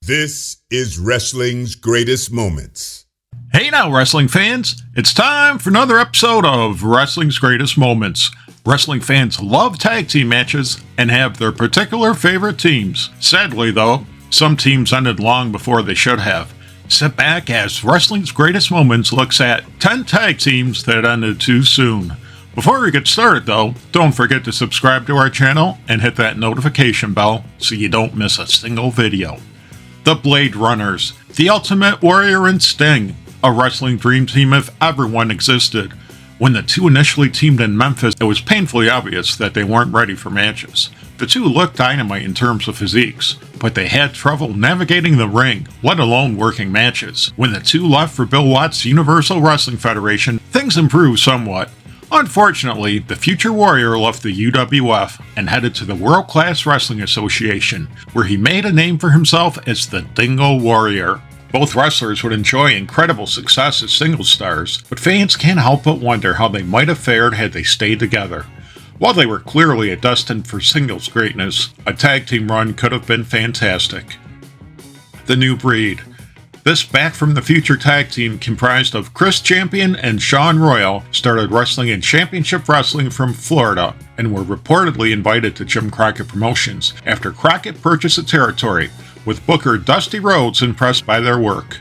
This is wrestling's greatest moments. Hey now, wrestling fans. It's time for another episode of Wrestling's Greatest Moments. Wrestling fans love tag team matches and have their particular favorite teams. Sadly, though, some teams ended long before they should have. Sit back as Wrestling's Greatest Moments looks at 10 tag teams that ended too soon. Before we get started, though, don't forget to subscribe to our channel and hit that notification bell so you don't miss a single video. The Blade Runners, the Ultimate Warrior and Sting, a wrestling dream team if ever one existed. When the two initially teamed in Memphis, it was painfully obvious that they weren't ready for matches. The two looked dynamite in terms of physiques, but they had trouble navigating the ring, let alone working matches. When the two left for Bill Watts' Universal Wrestling Federation, things improved somewhat. Unfortunately, the future Warrior left the UWF and headed to the World Class Wrestling Association, where he made a name for himself as the Dingo Warrior. Both wrestlers would enjoy incredible success as single stars, but fans can't help but wonder how they might have fared had they stayed together. While they were clearly destined for singles greatness, a tag team run could have been fantastic. The New Breed. This Back from the Future tag team, comprised of Chris Champion and Sean Royal, started wrestling in Championship Wrestling from Florida and were reportedly invited to Jim Crockett Promotions after Crockett purchased the territory, with Booker Dusty Rhodes impressed by their work.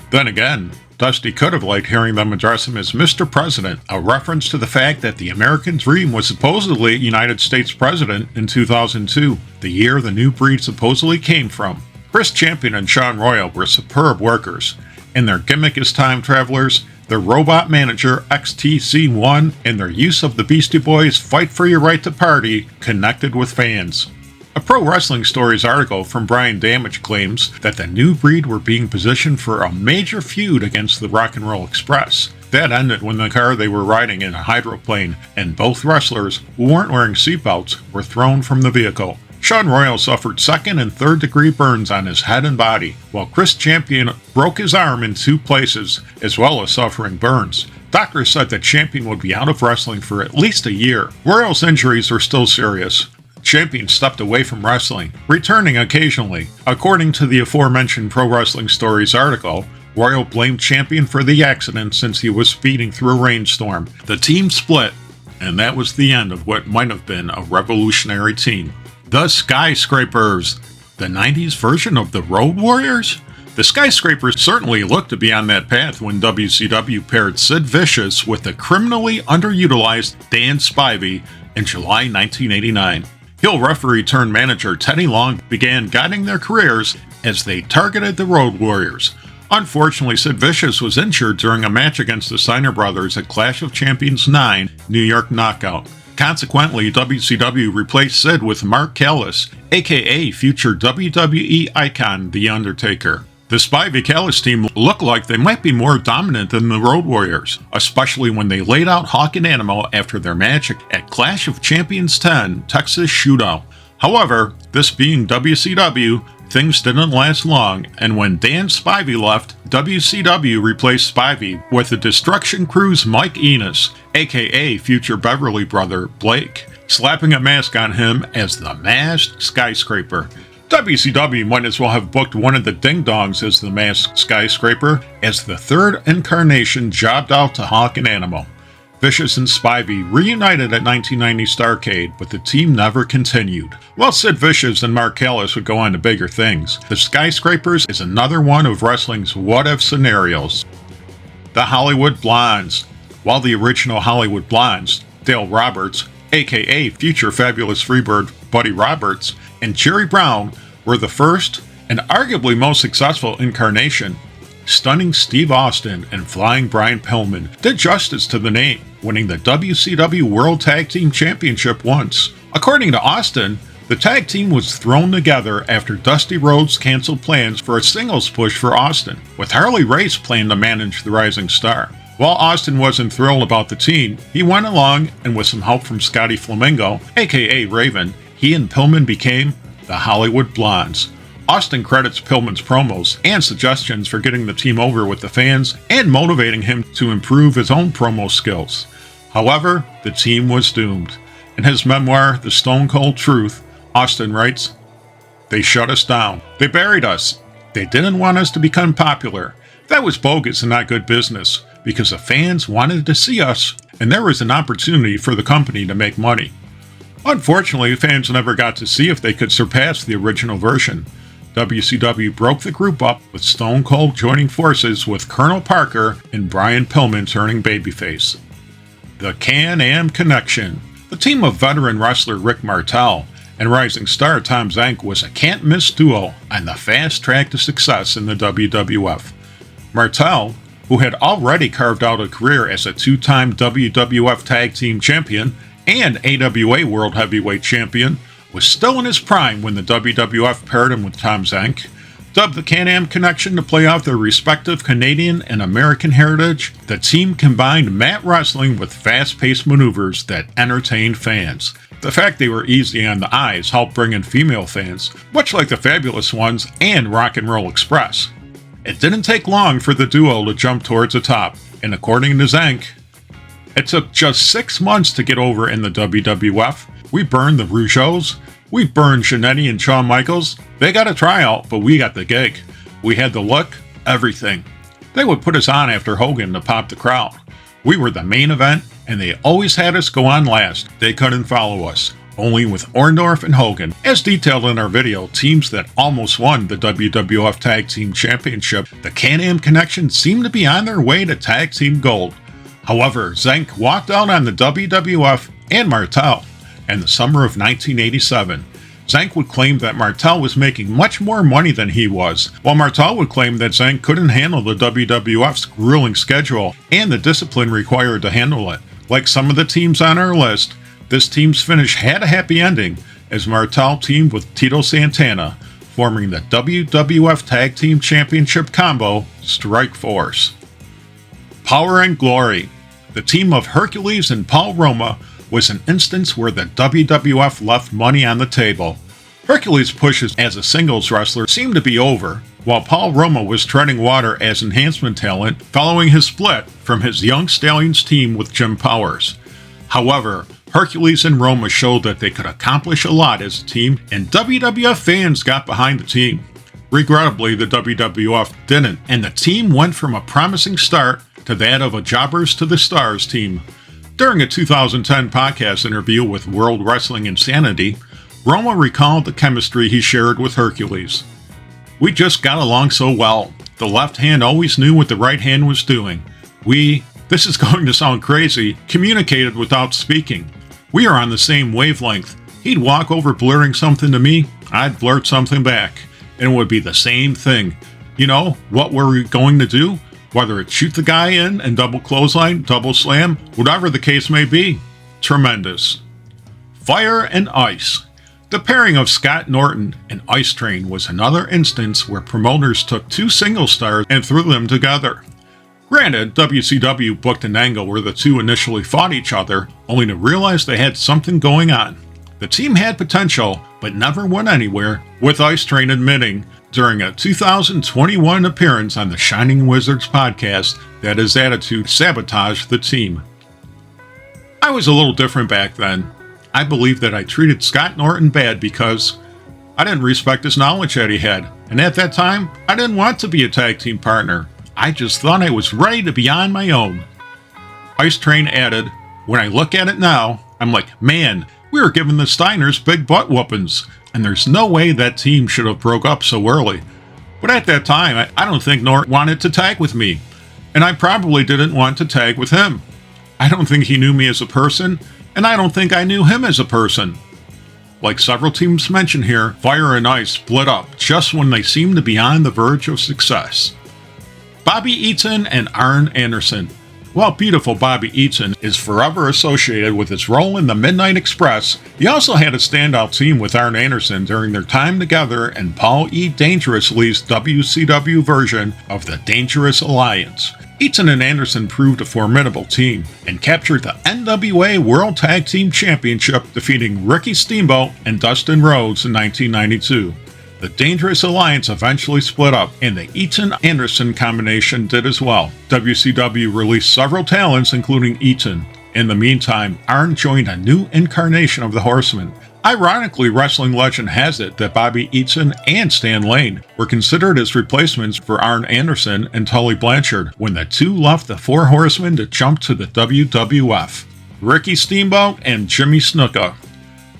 Then again, Dusty could have liked hearing them address him as Mr. President, a reference to the fact that the American Dream was supposedly United States President in 2002, the year the New Breed supposedly came from. Chris Champion and Sean Royal were superb workers, and their gimmick as time travelers, their robot manager XTC1, and their use of the Beastie Boys' Fight for Your Right to Party connected with fans. A Pro Wrestling Stories article from Brian Damage claims that the New Breed were being positioned for a major feud against the Rock and Roll Express. That ended when the car they were riding in a hydroplane, and both wrestlers, who weren't wearing seatbelts, were thrown from the vehicle. Sean Royal suffered second and third degree burns on his head and body, while Chris Champion broke his arm in 2 places, as well as suffering burns. Doctors said that Champion would be out of wrestling for at least a year. Royal's injuries were still serious. Champion stepped away from wrestling, returning occasionally. According to the aforementioned Pro Wrestling Stories article, Royal blamed Champion for the accident since he was speeding through a rainstorm. The team split, and that was the end of what might have been a revolutionary team. The Skyscrapers, the 90s version of the Road Warriors? The Skyscrapers certainly looked to be on that path when WCW paired Sid Vicious with the criminally underutilized Dan Spivey in July 1989. Heel referee turned manager Teddy Long began guiding their careers as they targeted the Road Warriors. Unfortunately, Sid Vicious was injured during a match against the Steiner Brothers at Clash of Champions 9 New York Knockout. Consequently, WCW replaced Sid with Mark Callis, aka future WWE icon The Undertaker. The Spivey Callis team looked like they might be more dominant than the Road Warriors, especially when they laid out Hawk and Animal after their match at Clash of Champions 10 Texas Shootout. However, this being WCW, things didn't last long, and when Dan Spivey left, WCW replaced Spivey with the Destruction Crew's Mike Enos, aka future Beverly brother Blake, slapping a mask on him as the Masked Skyscraper. WCW might as well have booked one of the Ding Dongs as the Masked Skyscraper, as the third incarnation jobbed out to Hawk and Animal. Vicious and Spivey reunited at 1990 Starrcade, but the team never continued. While Sid Vicious and Mark Callis would go on to bigger things, the Skyscrapers is another one of wrestling's what-if scenarios. The Hollywood Blondes. While the original Hollywood Blondes, Dale Roberts, aka future Fabulous Freebird Buddy Roberts, and Jerry Brown, were the first and arguably most successful incarnation, Stunning Steve Austin and Flying Brian Pillman did justice to the name, winning the WCW World Tag Team Championship once. According to Austin, the tag team was thrown together after Dusty Rhodes canceled plans for a singles push for Austin, with Harley Race planned to manage the rising star. While Austin wasn't thrilled about the team, he went along, and with some help from Scotty Flamingo, aka Raven, he and Pillman became the Hollywood Blondes. Austin credits Pillman's promos and suggestions for getting the team over with the fans and motivating him to improve his own promo skills. However, the team was doomed. In his memoir, The Stone Cold Truth, Austin writes, "They shut us down. They buried us. They didn't want us to become popular. That was bogus and not good business, because the fans wanted to see us, and there was an opportunity for the company to make money. Unfortunately, fans never got to see if they could surpass the original version. WCW broke the group up, with Stone Cold joining forces with Colonel Parker and Brian Pillman turning babyface. The CanAm Connection. The team of veteran wrestler Rick Martel and rising star Tom Zank was a can't-miss duo on the fast track to success in the WWF. Martel, who had already carved out a career as a two-time WWF Tag Team Champion and AWA World Heavyweight Champion, was still in his prime when the WWF paired him with Tom Zank. Dubbed the CanAm Connection to play off their respective Canadian and American heritage, the team combined mat wrestling with fast-paced maneuvers that entertained fans. The fact they were easy on the eyes helped bring in female fans, much like the Fabulous Ones and Rock and Roll Express. It didn't take long for the duo to jump towards the top, and according to Zank, it took just 6 months to get over in the WWF. We burned the Rougeaus. We burned Jannetty and Shawn Michaels. They got a tryout, but we got the gig. We had the look, everything. They would put us on after Hogan to pop the crowd. We were the main event, and they always had us go on last. They couldn't follow us, only with Orndorff and Hogan. As detailed in our video, teams that almost won the WWF Tag Team Championship, the CanAm Connection seemed to be on their way to Tag Team Gold. However, Zank walked out on the WWF and Martel in the summer of 1987. Zank would claim that Martel was making much more money than he was, while Martel would claim that Zank couldn't handle the WWF's grueling schedule and the discipline required to handle it. Like some of the teams on our list, this team's finish had a happy ending as Martel teamed with Tito Santana, forming the WWF Tag Team Championship combo, Strike Force. Power and Glory. The team of Hercules and Roma was an instance where the WWF left money on the table. Hercules' pushes as a singles wrestler seemed to be over, while Roma was treading water as enhancement talent following his split from his Young Stallions team with Jim Powers. However, Hercules and Roma showed that they could accomplish a lot as a team, and WWF fans got behind the team. Regrettably, the WWF didn't, and the team went from a promising start to that of a Jobbers to the Stars team. During a 2010 podcast interview with World Wrestling Insanity, Roma recalled the chemistry he shared with Hercules. "We just got along so well. The left hand always knew what the right hand was doing. This is going to sound crazy, communicated without speaking. We are on the same wavelength. He'd walk over blurting something to me, I'd blurt something back, and it would be the same thing. You know, what were we going to do? Whether it's shoot the guy in and double clothesline, double slam, whatever the case may be. Tremendous." Fire and Ice. The pairing of Scott Norton and Ice Train was another instance where promoters took two single stars and threw them together. Granted, WCW booked an angle where the two initially fought each other, only to realize they had something going on. The team had potential, but never went anywhere, with Ice Train admitting during a 2021 appearance on the Shining Wizards podcast that his attitude sabotaged the team. I was a little different back then. I believe that I treated Scott Norton bad because I didn't respect his knowledge that he had, and at that time, I didn't want to be a tag team partner. I just thought I was ready to be on my own. Ice Train added, "When I look at it now, I'm like, man, we were giving the Steiners big butt whoopings, and there's no way that team should have broke up so early. But at that time, I don't think Norton wanted to tag with me, and I probably didn't want to tag with him. I don't think he knew me as a person, and I don't think I knew him as a person." Like several teams mentioned here, Fire and Ice split up just when they seemed to be on the verge of success. Bobby Eaton and Arn Anderson. While beautiful Bobby Eaton is forever associated with his role in the Midnight Express, he also had a standout team with Arn Anderson during their time together in Paul E. Dangerous Lee's WCW version of the Dangerous Alliance. Eaton and Anderson proved a formidable team and captured the NWA World Tag Team Championship, defeating Ricky Steambow and Dustin Rhodes in 1992. The Dangerous Alliance eventually split up, and the Eaton-Anderson combination did as well. WCW released several talents, including Eaton. In the meantime, Arn joined a new incarnation of the Horsemen, Ironically, wrestling legend has it that Bobby Eaton and Stan Lane were considered as replacements for Arn Anderson and Tully Blanchard when the two left the Four Horsemen to jump to the WWF. Ricky Steambow and Jimmy Snuka.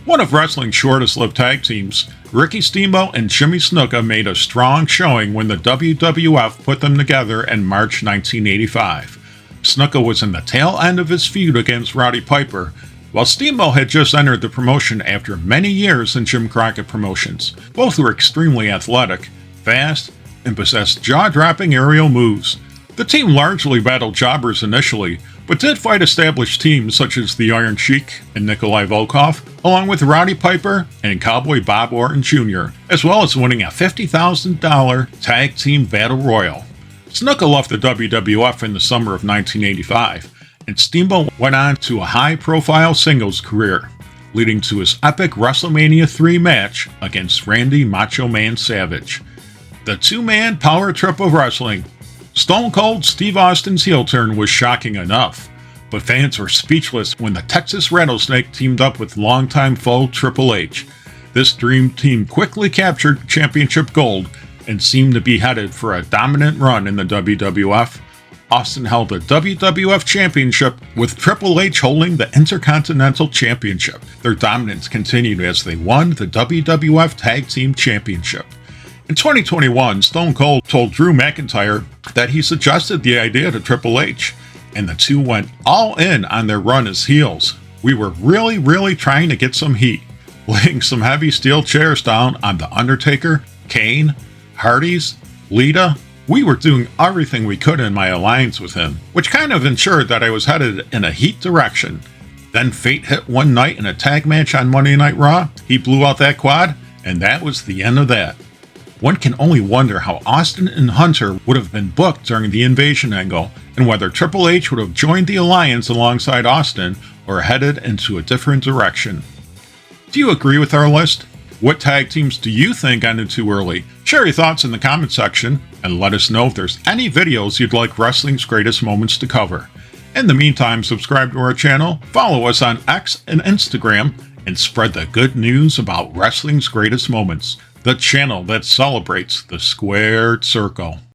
One of wrestling's shortest-lived tag teams, Ricky Steambow and Jimmy Snuka made a strong showing when the WWF put them together in March 1985. Snuka was in the tail end of his feud against Roddy Piper, while Steambow had just entered the promotion after many years in Jim Crockett Promotions. Both were extremely athletic, fast, and possessed jaw-dropping aerial moves. The team largely battled jobbers initially, but did fight established teams such as the Iron Sheik and Nikolai Volkov, along with Roddy Piper and Cowboy Bob Orton Jr., as well as winning a $50,000 Tag Team Battle Royal. Snuka left the WWF in the summer of 1985, and Steambow went on to a high-profile singles career, leading to his epic WrestleMania 3 match against Randy Macho Man Savage. The two-man power trip of wrestling. Stone Cold Steve Austin's heel turn was shocking enough, but fans were speechless when the Texas Rattlesnake teamed up with longtime foe Triple H. This dream team quickly captured championship gold and seemed to be headed for a dominant run in the WWF. Austin held the WWF Championship, with Triple H holding the Intercontinental Championship. Their dominance continued as they won the WWF Tag Team Championship. In 2021, Stone Cold told Drew McIntyre that he suggested the idea to Triple H, and the two went all in on their run as heels. We were really trying to get some heat, laying some heavy steel chairs down on The Undertaker, Kane, Hardys, Lita. We were doing everything we could in my alliance with him, which kind of ensured that I was headed in a heat direction. Then fate hit one night in a tag match on Monday Night Raw. He blew out that quad, and that was the end of that. One can only wonder how Austin and Hunter would have been booked during the Invasion angle, and whether Triple H would have joined the alliance alongside Austin or headed into a different direction. Do you agree with our list? What tag teams do you think ended too early? Share your thoughts in the comment section, and let us know if there's any videos you'd like wrestling's greatest moments to cover. In the meantime, subscribe to our channel, follow us on X and Instagram, and spread the good news about wrestling's greatest moments, the channel that celebrates the squared circle.